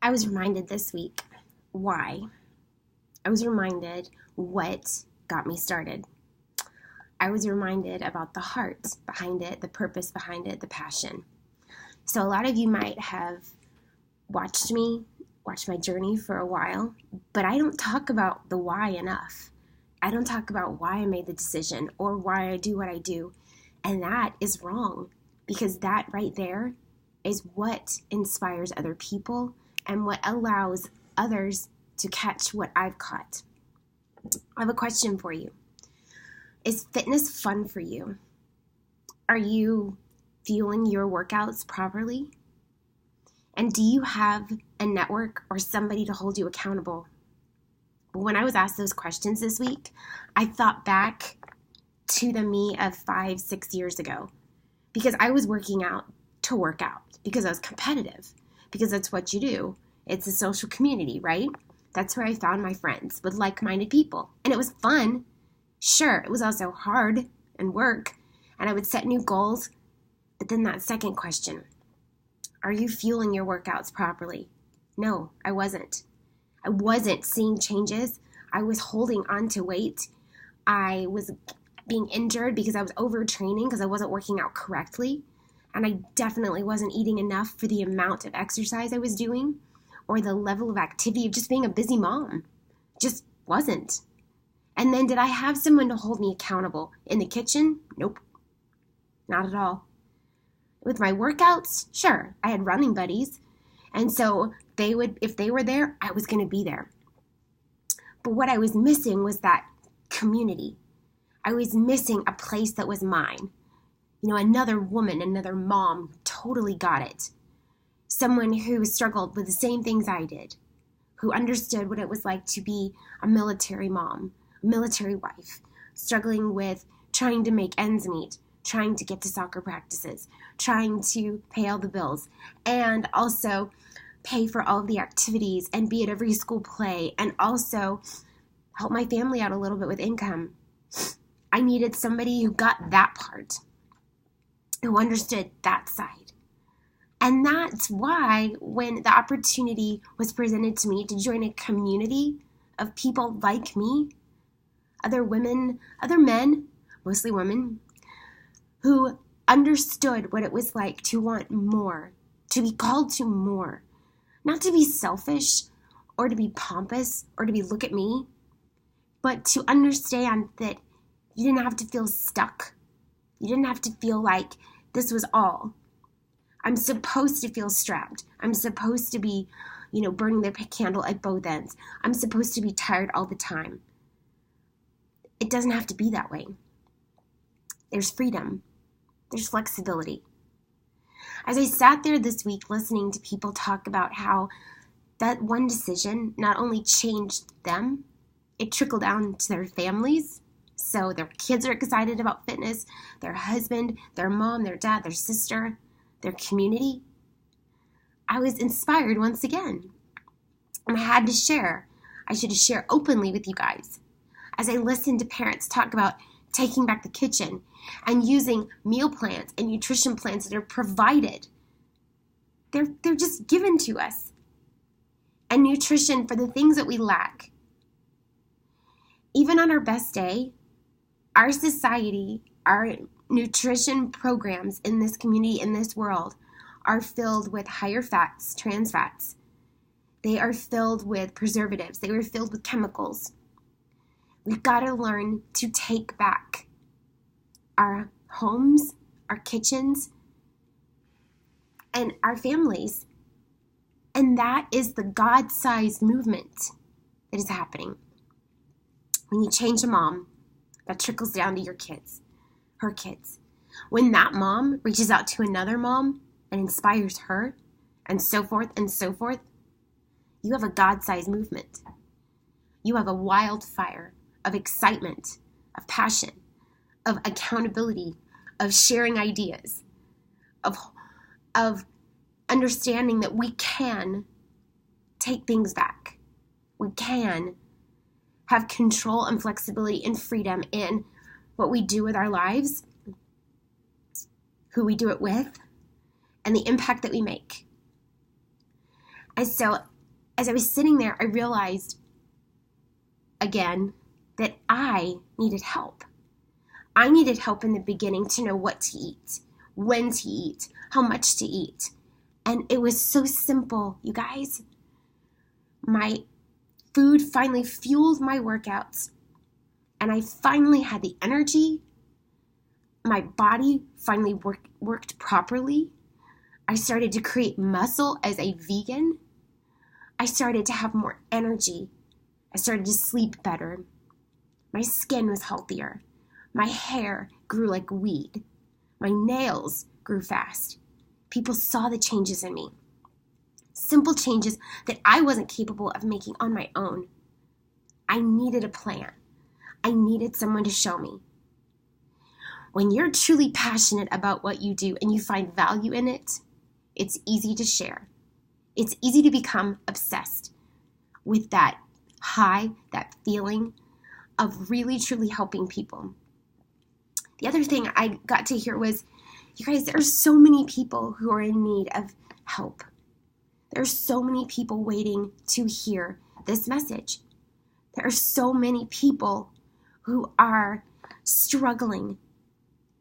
I was reminded this week why. I was reminded what got me started. I was reminded about the heart behind it, the purpose behind it, the passion. So a lot of you might have watched my journey for a while, but I don't talk about the why enough. I don't talk about why I made the decision or why I do what I do. And that is wrong, because that right there is what inspires other people and what allows others to catch what I've caught. I have a question for you. Is fitness fun for you? Are you fueling your workouts properly? And do you have a network or somebody to hold you accountable? When I was asked those questions this week, I thought back to the me of 5-6 years ago, because I was working out to work out, because I was competitive, because that's what you do. It's a social community, right? That's where I found my friends with like-minded people. And it was fun. Sure, it was also hard and work, and I would set new goals. But then that second question, are you fueling your workouts properly? No, I wasn't. I wasn't seeing changes. I was holding on to weight. I was being injured because I was overtraining because I wasn't working out correctly. And I definitely wasn't eating enough for the amount of exercise I was doing or the level of activity of just being a busy mom. Just wasn't. And then did I have someone to hold me accountable in the kitchen? Nope, not at all. With my workouts, sure, I had running buddies. And so if they were there, I was going to be there. But what I was missing was that community. I was missing a place that was mine. Another woman, another mom totally got it. Someone who struggled with the same things I did, who understood what it was like to be a military mom, a military wife, struggling with trying to make ends meet, trying to get to soccer practices, trying to pay all the bills, and also pay for all of the activities and be at every school play, and also help my family out a little bit with income. I needed somebody who got that part, who understood that side. And that's why when the opportunity was presented to me to join a community of people like me, other women, other men, mostly women, who understood what it was like to want more, to be called to more, not to be selfish or to be pompous or to be look at me, but to understand that you didn't have to feel stuck. You didn't have to feel like this was all. I'm supposed to feel strapped. I'm supposed to be, burning the candle at both ends. I'm supposed to be tired all the time. It doesn't have to be that way. There's freedom. There's flexibility. As I sat there this week listening to people talk about how that one decision not only changed them, it trickled down to their families. So their kids are excited about fitness, their husband, their mom, their dad, their sister, their community. I was inspired once again. And I had to share. I should share openly with you guys. As I listened to parents talk about taking back the kitchen and using meal plans and nutrition plans that are provided. They're just given to us. And nutrition for the things that we lack. Even on our best day, our society, our nutrition programs in this community, in this world, are filled with higher fats, trans fats. They are filled with preservatives. They are filled with chemicals. We've got to learn to take back our homes, our kitchens, and our families. And that is the God-sized movement that is happening. When you change a mom, that trickles down to your kids, her kids. When that mom reaches out to another mom and inspires her, and so forth, you have a God-sized movement. You have a wildfire of excitement, of passion, of accountability, of sharing ideas, of understanding that we can take things back. We can have control and flexibility and freedom in what we do with our lives, who we do it with, and the impact that we make. And so as I was sitting there, I realized again that I needed help. I needed help in the beginning to know what to eat, when to eat, how much to eat. And it was so simple, you guys. My food finally fueled my workouts, and I finally had the energy. My body finally worked properly. I started to create muscle as a vegan. I started to have more energy. I started to sleep better. My skin was healthier. My hair grew like weed. My nails grew fast. People saw the changes in me. Simple changes that I wasn't capable of making on my own. I needed a plan. I needed someone to show me. When you're truly passionate about what you do and you find value in it, it's easy to share. It's easy to become obsessed with that high, that feeling of really truly helping people. The other thing I got to hear was, you guys, there are so many people who are in need of help. There are so many people waiting to hear this message. There are so many people who are struggling,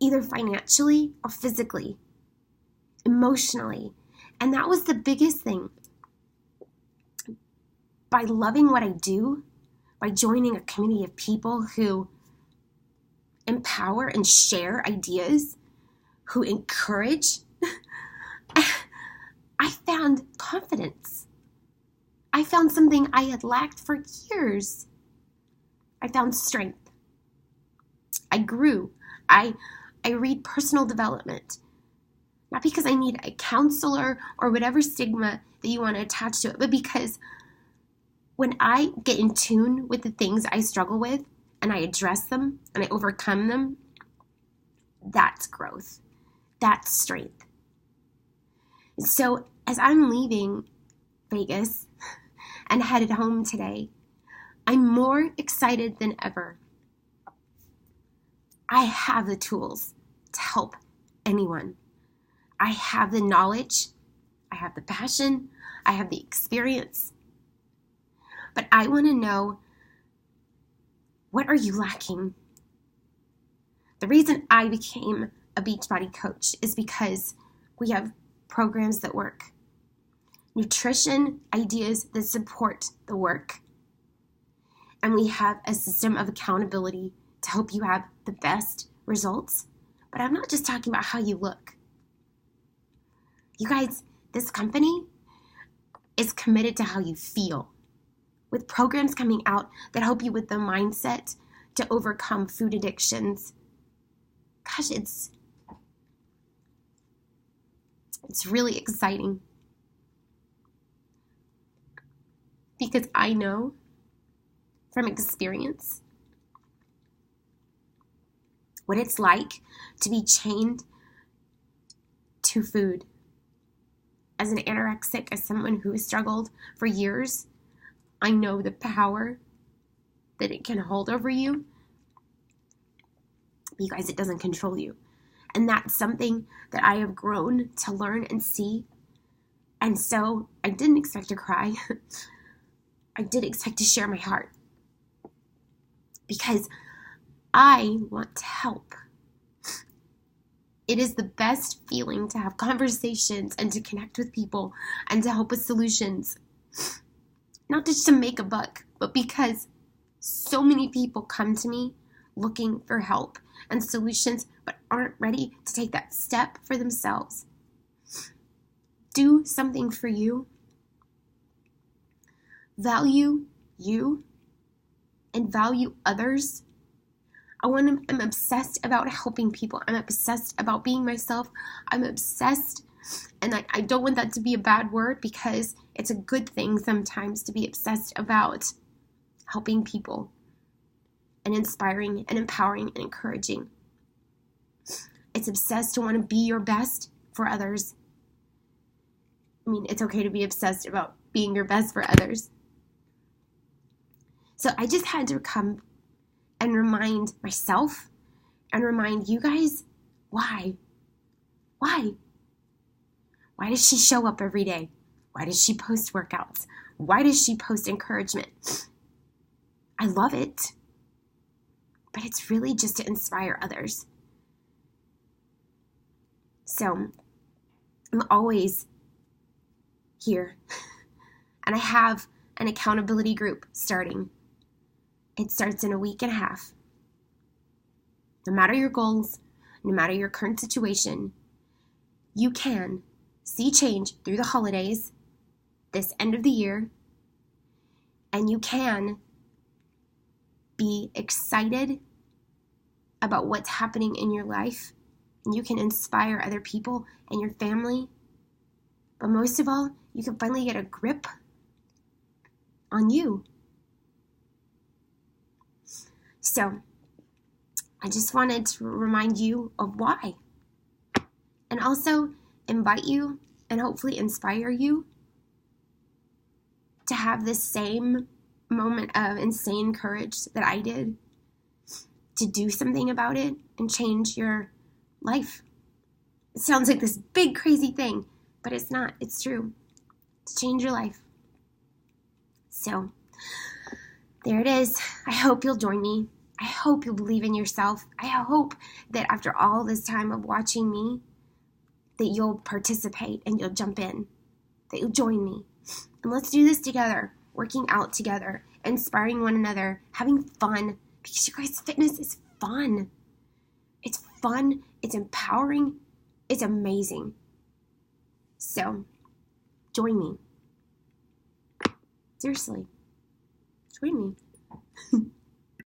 either financially or physically, emotionally. And that was the biggest thing. By loving what I do, by joining a community of people who empower and share ideas, who encourage, I found confidence. I found something I had lacked for years. I found strength. I grew. I read personal development. Not because I need a counselor or whatever stigma that you want to attach to it, but because when I get in tune with the things I struggle with and I address them and I overcome them, that's growth. That's strength. So as I'm leaving Vegas and headed home today, I'm more excited than ever. I have the tools to help anyone. I have the knowledge, I have the passion, I have the experience. But I want to know, what are you lacking? The reason I became a Beachbody coach is because we have programs that work. Nutrition ideas that support the work. And we have a system of accountability to help you have the best results. But I'm not just talking about how you look. You guys, this company is committed to how you feel, with programs coming out that help you with the mindset to overcome food addictions. Gosh, it's really exciting. Because I know from experience what it's like to be chained to food. As an anorexic, as someone who has struggled for years, I know the power that it can hold over you. But you guys, it doesn't control you. And that's something that I have grown to learn and see. And so I didn't expect to cry. I did expect to share my heart. Because I want to help. It is the best feeling to have conversations and to connect with people and to help with solutions. Not just to make a buck, but because so many people come to me looking for help and solutions, but aren't ready to take that step for themselves. Do something for you. Value you and value others. I'm obsessed about helping people. I'm obsessed about being myself. I'm obsessed, and I don't want that to be a bad word because it's a good thing sometimes to be obsessed about helping people and inspiring and empowering and encouraging. It's obsessed to want to be your best for others. I mean, it's okay to be obsessed about being your best for others. So I just had to come and remind myself and remind you guys, why? Why? Why does she show up every day? Why does she post workouts? Why does she post encouragement? I love it, but it's really just to inspire others. So I'm always here, and I have an accountability group starting. It starts in a week and a half. No matter your goals, no matter your current situation, you can see change through the holidays, this end of the year, and you can be excited about what's happening in your life, and you can inspire other people and your family. But most of all, you can finally get a grip on you. So I just wanted to remind you of why, and also invite you and hopefully inspire you to have this same moment of insane courage that I did, to do something about it and change your life. It sounds like this big crazy thing, but it's not. It's true. To change your life. So there it is. I hope you'll join me. I hope you'll believe in yourself. I hope that after all this time of watching me, that you'll participate and you'll jump in, that you'll join me. And let's do this together, working out together, inspiring one another, having fun, because you guys, fitness is fun. It's fun, it's empowering, it's amazing. So, join me. Seriously, join me.